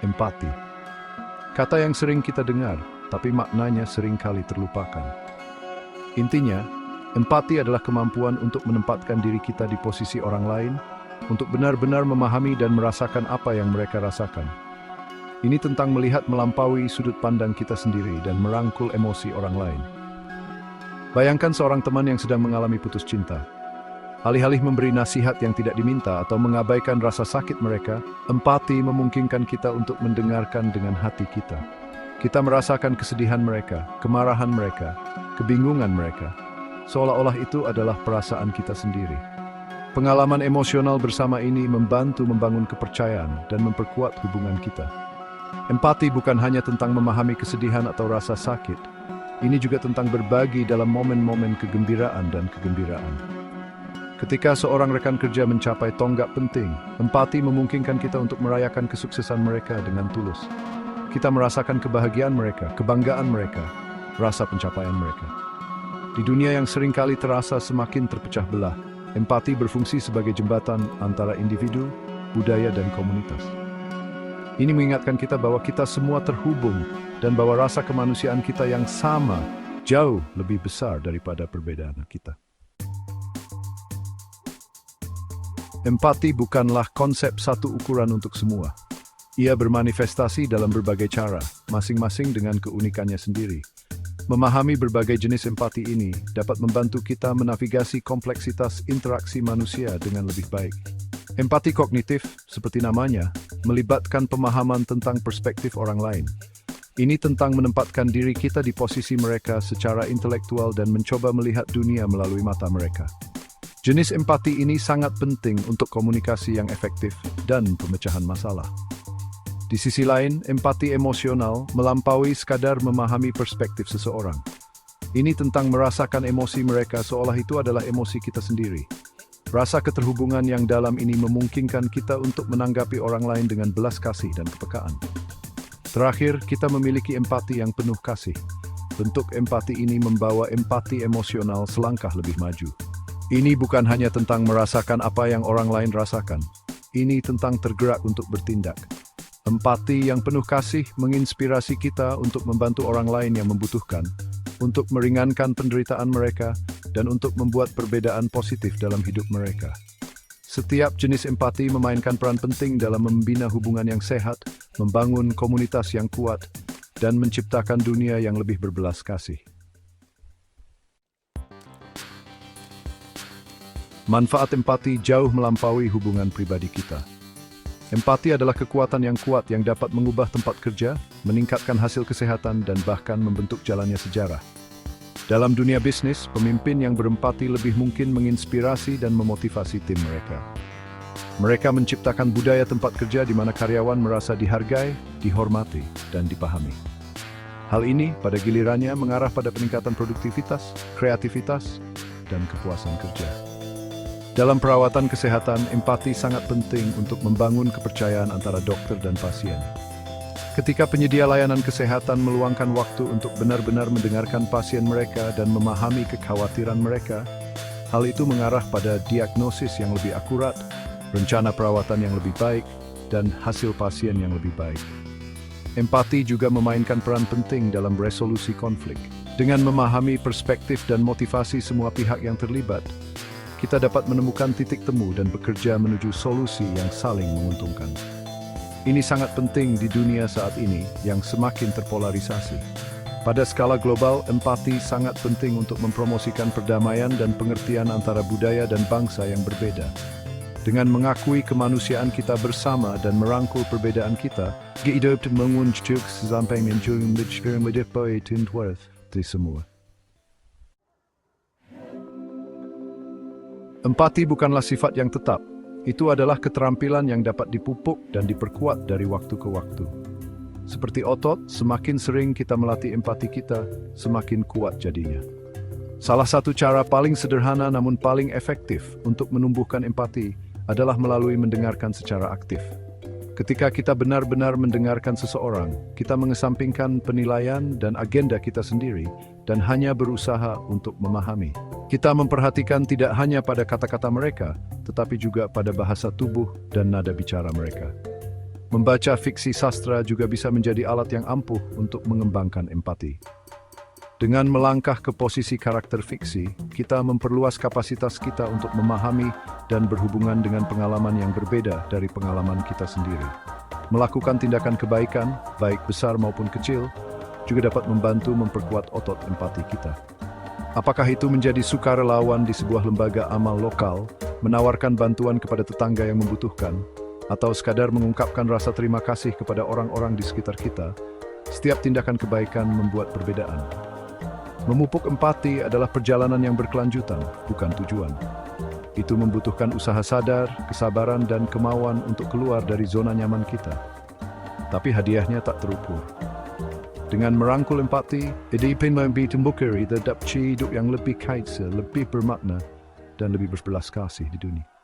empati. Kata yang sering kita dengar, tapi maknanya sering kali terlupakan. Intinya, empati adalah kemampuan untuk menempatkan diri kita di posisi orang lain, untuk benar-benar memahami dan merasakan apa yang mereka rasakan. Ini tentang melihat melampaui sudut pandang kita sendiri dan merangkul emosi orang lain. Bayangkan seorang teman yang sedang mengalami putus cinta. Alih-alih memberi nasihat yang tidak diminta atau mengabaikan rasa sakit mereka, empati memungkinkan kita untuk mendengarkan dengan hati kita. Kita merasakan kesedihan mereka, kemarahan mereka, kebingungan mereka, seolah-olah itu adalah perasaan kita sendiri. Pengalaman emosional bersama ini membantu membangun kepercayaan dan memperkuat hubungan kita. Empati bukan hanya tentang memahami kesedihan atau rasa sakit, ini juga tentang berbagi dalam momen-momen kegembiraan dan kegembiraan. Ketika seorang rekan kerja mencapai tonggak penting, empati memungkinkan kita untuk merayakan kesuksesan mereka dengan tulus. Kita merasakan kebahagiaan mereka, kebanggaan mereka, rasa pencapaian mereka. Di dunia yang seringkali terasa semakin terpecah belah, empati berfungsi sebagai jembatan antara individu, budaya, dan komunitas. Ini mengingatkan kita bahwa kita semua terhubung dan bahwa rasa kemanusiaan kita yang sama jauh lebih besar daripada perbedaan kita. Empati bukanlah konsep satu ukuran untuk semua. Ia bermanifestasi dalam berbagai cara, masing-masing dengan keunikannya sendiri. Memahami berbagai jenis empati ini dapat membantu kita menavigasi kompleksitas interaksi manusia dengan lebih baik. Empati kognitif, seperti namanya, melibatkan pemahaman tentang perspektif orang lain. Ini tentang menempatkan diri kita di posisi mereka secara intelektual dan mencoba melihat dunia melalui mata mereka. Jenis empati ini sangat penting untuk komunikasi yang efektif dan pemecahan masalah. Di sisi lain, empati emosional melampaui sekadar memahami perspektif seseorang. Ini tentang merasakan emosi mereka seolah itu adalah emosi kita sendiri. Rasa keterhubungan yang dalam ini memungkinkan kita untuk menanggapi orang lain dengan belas kasih dan kepekaan. Terakhir, kita memiliki empati yang penuh kasih. Bentuk empati ini membawa empati emosional selangkah lebih maju. Ini bukan hanya tentang merasakan apa yang orang lain rasakan. Ini tentang tergerak untuk bertindak. Empati yang penuh kasih menginspirasi kita untuk membantu orang lain yang membutuhkan, untuk meringankan penderitaan mereka, dan untuk membuat perbedaan positif dalam hidup mereka. Setiap jenis empati memainkan peran penting dalam membina hubungan yang sehat, membangun komunitas yang kuat, dan menciptakan dunia yang lebih berbelas kasih. Manfaat empati jauh melampaui hubungan pribadi kita. Empati adalah kekuatan yang kuat yang dapat mengubah tempat kerja, meningkatkan hasil kesehatan, dan bahkan membentuk jalannya sejarah. Dalam dunia bisnis, pemimpin yang berempati lebih mungkin menginspirasi dan memotivasi tim mereka. Mereka menciptakan budaya tempat kerja di mana karyawan merasa dihargai, dihormati, dan dipahami. Hal ini, pada gilirannya, mengarah pada peningkatan produktivitas, kreativitas, dan kepuasan kerja. Dalam perawatan kesehatan, empati sangat penting untuk membangun kepercayaan antara dokter dan pasien. Ketika penyedia layanan kesehatan meluangkan waktu untuk benar-benar mendengarkan pasien mereka dan memahami kekhawatiran mereka, hal itu mengarah pada diagnosis yang lebih akurat, rencana perawatan yang lebih baik, dan hasil pasien yang lebih baik. Empati juga memainkan peran penting dalam resolusi konflik. Dengan memahami perspektif dan motivasi semua pihak yang terlibat, kita dapat menemukan titik temu dan bekerja menuju solusi yang saling menguntungkan. Ini sangat penting di dunia saat ini yang semakin terpolarisasi. Pada skala global, empati sangat penting untuk mempromosikan perdamaian dan pengertian antara budaya dan bangsa yang berbeda. Dengan mengakui kemanusiaan kita bersama dan merangkul perbedaan kita, kita dapat mengunjuk sampai menjadi semua. Empati bukanlah sifat yang tetap. Itu adalah keterampilan yang dapat dipupuk dan diperkuat dari waktu ke waktu. Seperti otot, semakin sering kita melatih empati kita, semakin kuat jadinya. Salah satu cara paling sederhana namun paling efektif untuk menumbuhkan empati adalah melalui mendengarkan secara aktif. Ketika kita benar-benar mendengarkan seseorang, kita mengesampingkan penilaian dan agenda kita sendiri dan hanya berusaha untuk memahami. Kita memperhatikan tidak hanya pada kata-kata mereka, tetapi juga pada bahasa tubuh dan nada bicara mereka. Membaca fiksi sastra juga bisa menjadi alat yang ampuh untuk mengembangkan empati. Dengan melangkah ke posisi karakter fiksi, kita memperluas kapasitas kita untuk memahami dan berhubungan dengan pengalaman yang berbeda dari pengalaman kita sendiri. Melakukan tindakan kebaikan, baik besar maupun kecil, juga dapat membantu memperkuat otot empati kita. Apakah itu menjadi sukarelawan di sebuah lembaga amal lokal, menawarkan bantuan kepada tetangga yang membutuhkan, atau sekadar mengungkapkan rasa terima kasih kepada orang-orang di sekitar kita, setiap tindakan kebaikan membuat perbedaan. Memupuk empati adalah perjalanan yang berkelanjutan, bukan tujuan. Itu membutuhkan usaha sadar, kesabaran, dan kemauan untuk keluar dari zona nyaman kita. Tapi hadiahnya tak terukur. Dengan merangkul empati, idipin lebih tembukir, terdapat hidup yang lebih kaya, lebih bermakna, dan lebih berbelas kasih di dunia.